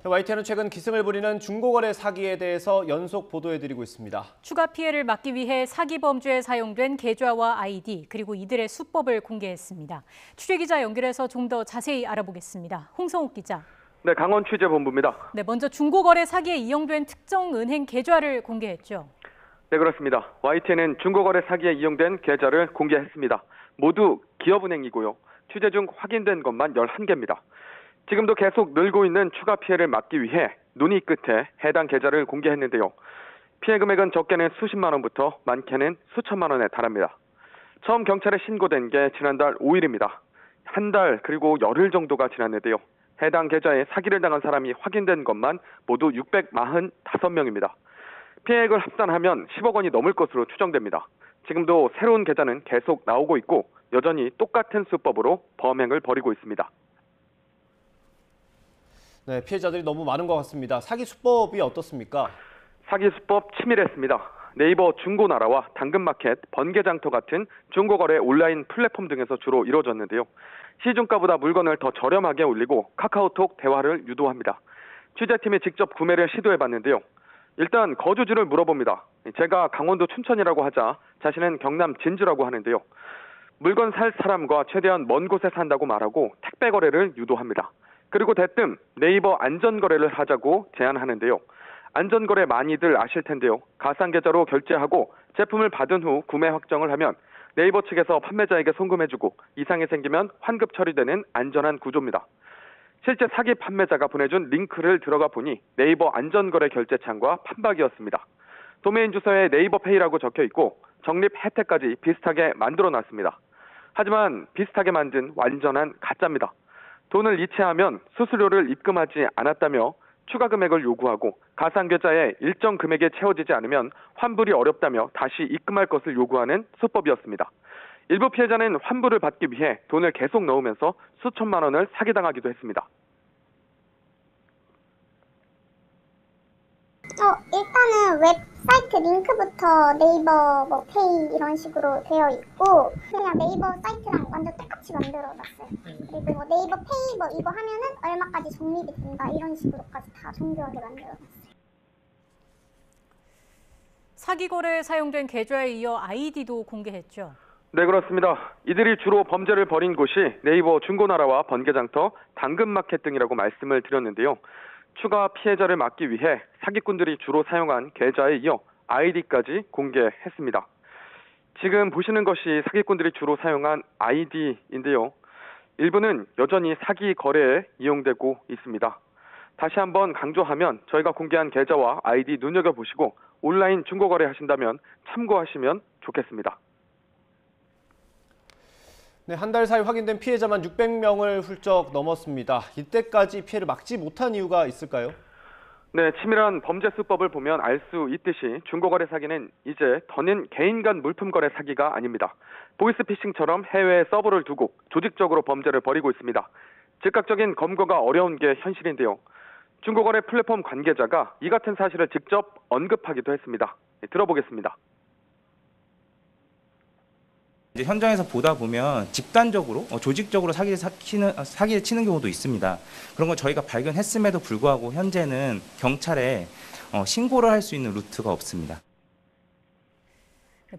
YTN은 최근 기승을 부리는 중고거래 사기에 대해서 연속 보도해드리고 있습니다. 추가 피해를 막기 위해 사기 범죄에 사용된 계좌와 아이디 그리고 이들의 수법을 공개했습니다. 취재기자 연결해서 좀 더 자세히 알아보겠습니다. 홍성욱 기자. 네, 강원 취재본부입니다. 네, 먼저 중고거래 사기에 이용된 특정 은행 계좌를 공개했죠. 네, 그렇습니다. YTN은 중고거래 사기에 이용된 계좌를 공개했습니다. 모두 기업은행이고요. 취재 중 확인된 것만 11개입니다. 지금도 계속 늘고 있는 추가 피해를 막기 위해 논의 끝에 해당 계좌를 공개했는데요. 피해 금액은 적게는 수십만 원부터 많게는 수천만 원에 달합니다. 처음 경찰에 신고된 게 지난달 5일입니다. 한 달 그리고 열흘 정도가 지났는데요. 해당 계좌에 사기를 당한 사람이 확인된 것만 모두 645명입니다. 피해액을 합산하면 10억 원이 넘을 것으로 추정됩니다. 지금도 새로운 계좌는 계속 나오고 있고 여전히 똑같은 수법으로 범행을 벌이고 있습니다. 네, 피해자들이 너무 많은 것 같습니다. 사기 수법이 어떻습니까? 사기 수법 치밀했습니다. 네이버 중고나라와 당근마켓, 번개장터 같은 중고거래 온라인 플랫폼 등에서 주로 이루어졌는데요. 시중가보다 물건을 더 저렴하게 올리고 카카오톡 대화를 유도합니다. 취재팀이 직접 구매를 시도해봤는데요. 일단 거주지를 물어봅니다. 제가 강원도 춘천이라고 하자 자신은 경남 진주라고 하는데요. 물건 살 사람과 최대한 먼 곳에 산다고 말하고 택배 거래를 유도합니다. 그리고 대뜸 네이버 안전거래를 하자고 제안하는데요. 안전거래 많이들 아실 텐데요. 가상계좌로 결제하고 제품을 받은 후 구매 확정을 하면 네이버 측에서 판매자에게 송금해주고 이상이 생기면 환급 처리되는 안전한 구조입니다. 실제 사기 판매자가 보내준 링크를 들어가 보니 네이버 안전거래 결제창과 판박이었습니다. 도메인 주소에 네이버페이라고 적혀 있고 적립 혜택까지 비슷하게 만들어놨습니다. 하지만 비슷하게 만든 완전한 가짜입니다. 돈을 이체하면 수수료를 입금하지 않았다며 추가 금액을 요구하고 가상계좌에 일정 금액에 채워지지 않으면 환불이 어렵다며 다시 입금할 것을 요구하는 수법이었습니다. 일부 피해자는 환불을 받기 위해 돈을 계속 넣으면서 수천만 원을 사기당하기도 했습니다. 일단은 웹사이트 링크부터 네이버 페이 이런 식으로 되어 있고 그냥 네이버 사이트랑 완전 똑같이 만들어놨어요. 그리고 네이버 페이 이거 하면은 얼마까지 적립이 된다 이런 식으로까지 다 정교하게 만들어놨어요. 사기 거래에 사용된 계좌에 이어 아이디도 공개했죠. 네, 그렇습니다. 이들이 주로 범죄를 벌인 곳이 네이버 중고나라와 번개장터, 당근마켓 등이라고 말씀을 드렸는데요. 추가 피해자를 막기 위해 사기꾼들이 주로 사용한 계좌에 이어 아이디까지 공개했습니다. 지금 보시는 것이 사기꾼들이 주로 사용한 아이디인데요. 일부는 여전히 사기 거래에 이용되고 있습니다. 다시 한번 강조하면 저희가 공개한 계좌와 아이디 눈여겨보시고 온라인 중고거래 하신다면 참고하시면 좋겠습니다. 네, 한 달 사이 확인된 피해자만 600명을 훌쩍 넘었습니다. 이때까지 피해를 막지 못한 이유가 있을까요? 네, 치밀한 범죄 수법을 보면 알 수 있듯이 중고거래 사기는 이제 더는 개인 간 물품 거래 사기가 아닙니다. 보이스피싱처럼 해외에 서버를 두고 조직적으로 범죄를 벌이고 있습니다. 즉각적인 검거가 어려운 게 현실인데요. 중고거래 플랫폼 관계자가 이 같은 사실을 직접 언급하기도 했습니다. 네, 들어보겠습니다. 이제 현장에서 보다 보면 집단적으로 조직적으로 사기를 치는 경우도 있습니다. 그런 걸 저희가 발견했음에도 불구하고 현재는 경찰에 신고를 할 수 있는 루트가 없습니다.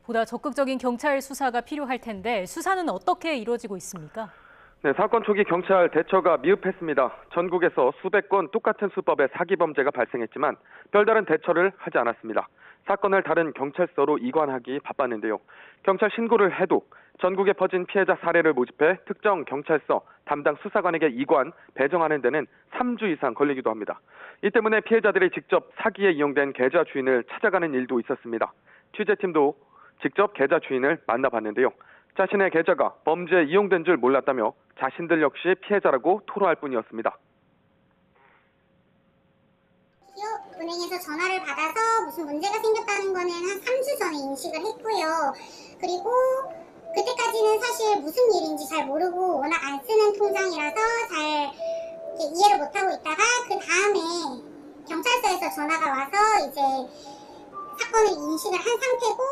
보다 적극적인 경찰 수사가 필요할 텐데 수사는 어떻게 이루어지고 있습니까? 네, 사건 초기 경찰 대처가 미흡했습니다. 전국에서 수백 건 똑같은 수법의 사기 범죄가 발생했지만 별다른 대처를 하지 않았습니다. 사건을 다른 경찰서로 이관하기 바빴는데요. 경찰 신고를 해도 전국에 퍼진 피해자 사례를 모집해 특정 경찰서 담당 수사관에게 이관, 배정하는 데는 3주 이상 걸리기도 합니다. 이 때문에 피해자들이 직접 사기에 이용된 계좌 주인을 찾아가는 일도 있었습니다. 취재팀도 직접 계좌 주인을 만나봤는데요. 자신의 계좌가 범죄에 이용된 줄 몰랐다며 자신들 역시 피해자라고 토로할 뿐이었습니다. 은행에서 전화를 받아서 무슨 문제가 생겼다는 거는 한 3주 전에 인식을 했고요. 그리고 그때까지는 사실 무슨 일인지 잘 모르고 워낙 안 쓰는 통장이라서 잘 이해를 못하고 있다가 그 다음에 경찰서에서 전화가 와서 이제 사건을 인식을 한 상태고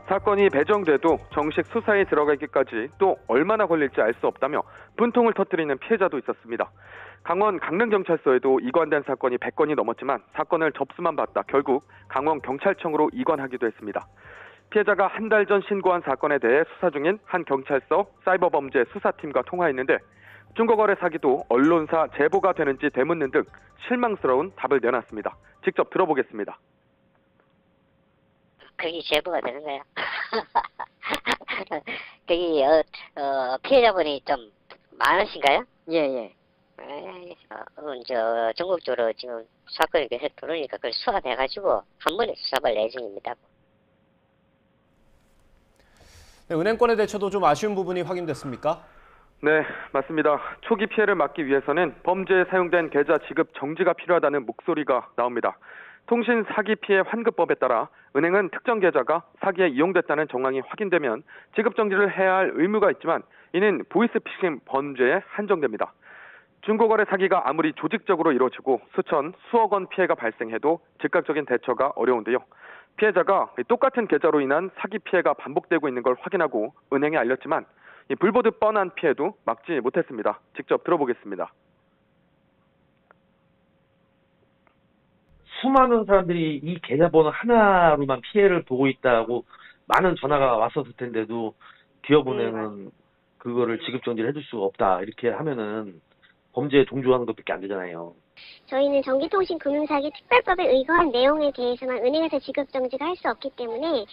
사건이 배정돼도 정식 수사에 들어가기까지 또 얼마나 걸릴지 알 수 없다며 분통을 터뜨리는 피해자도 있었습니다. 강원 강릉경찰서에도 이관된 사건이 100건이 넘었지만 사건을 접수만 받다 결국 강원경찰청으로 이관하기도 했습니다. 피해자가 한 달 전 신고한 사건에 대해 수사 중인 한 경찰서 사이버범죄 수사팀과 통화했는데 중고거래 사기도 언론사 제보가 되는지 되묻는 등 실망스러운 답을 내놨습니다. 직접 들어보겠습니다. 그게 제보가 되는 거야. 그게 피해자분이 좀 많으신가요? 예. 전국적으로 지금 사건이 계속 돌으니까 그걸 수사해가지고 한 번에 수사할 예정입니다. 네, 은행권의 대처도 좀 아쉬운 부분이 확인됐습니까? 네, 맞습니다. 초기 피해를 막기 위해서는 범죄에 사용된 계좌 지급 정지가 필요하다는 목소리가 나옵니다. 통신 사기 피해 환급법에 따라 은행은 특정 계좌가 사기에 이용됐다는 정황이 확인되면 지급 정지를 해야 할 의무가 있지만 이는 보이스피싱 범죄에 한정됩니다. 중고거래 사기가 아무리 조직적으로 이루어지고 수천, 수억 원 피해가 발생해도 즉각적인 대처가 어려운데요. 피해자가 똑같은 계좌로 인한 사기 피해가 반복되고 있는 걸 확인하고 은행에 알렸지만 불보듯 뻔한 피해도 막지 못했습니다. 직접 들어보겠습니다. 수많은 사람들이 이 계좌번호 하나로만 피해를 보고 있다고 많은 전화가 왔었을 텐데도 기업은행은 그거를 지급정지를 해줄 수가 없다 이렇게 하면은 범죄에 동조하는 것밖에 안 되잖아요. 저희는 전기통신금융사기 특별법에 의거한 내용에 대해서만 은행에서 지급정지가 할 수 없기 때문에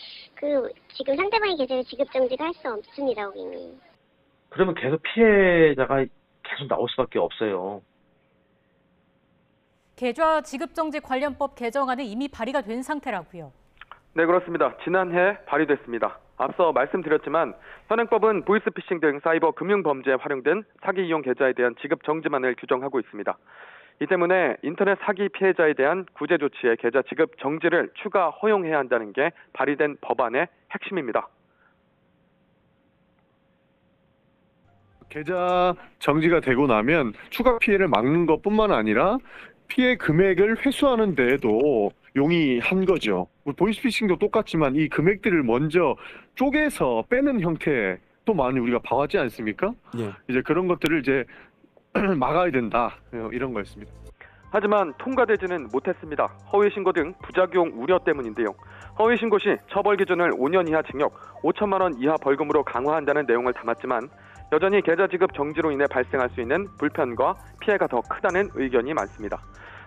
지금 상대방의 계좌에 지급정지가 할 수 없습니다, 고객님. 그러면 계속 피해자가 계속 나올 수밖에 없어요. 계좌 지급정지 관련법 개정안은 이미 발의가 된 상태라고요. 네, 그렇습니다. 지난해 발의됐습니다. 앞서 말씀드렸지만 현행법은 보이스피싱 등 사이버 금융 범죄에 활용된 사기 이용 계좌에 대한 지급 정지만을 규정하고 있습니다. 이 때문에 인터넷 사기 피해자에 대한 구제 조치에 계좌 지급 정지를 추가 허용해야 한다는 게 발의된 법안의 핵심입니다. 계좌 정지가 되고 나면 추가 피해를 막는 것뿐만 아니라 피해 금액을 회수하는 데에도 용이한 거죠. 보이스피싱도 똑같지만 이 금액들을 먼저 쪼개서 빼는 형태도 많이 우리가 봐왔지 않습니까? 예. 이제 그런 것들을 이제 막아야 된다 이런 거였습니다. 하지만 통과되지는 못했습니다. 허위신고 등 부작용 우려 때문인데요. 허위신고 시 처벌 기준을 5년 이하 징역, 5천만 원 이하 벌금으로 강화한다는 내용을 담았지만 여전히 계좌 지급 정지로 인해 발생할 수 있는 불편과 피해가 더 크다는 의견이 많습니다.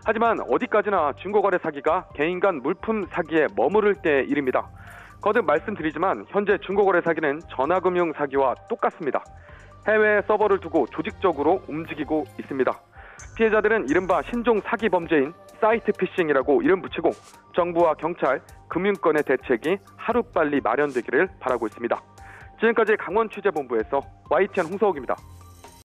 하지만 어디까지나 중고거래 사기가 개인 간 물품 사기에 머무를 때의 일입니다. 거듭 말씀드리지만 현재 중고거래 사기는 전화금융 사기와 똑같습니다. 해외에 서버를 두고 조직적으로 움직이고 있습니다. 피해자들은 이른바 신종 사기 범죄인 사이트 피싱이라고 이름 붙이고 정부와 경찰, 금융권의 대책이 하루빨리 마련되기를 바라고 있습니다. 지금까지 강원취재본부에서 YTN 홍서욱입니다.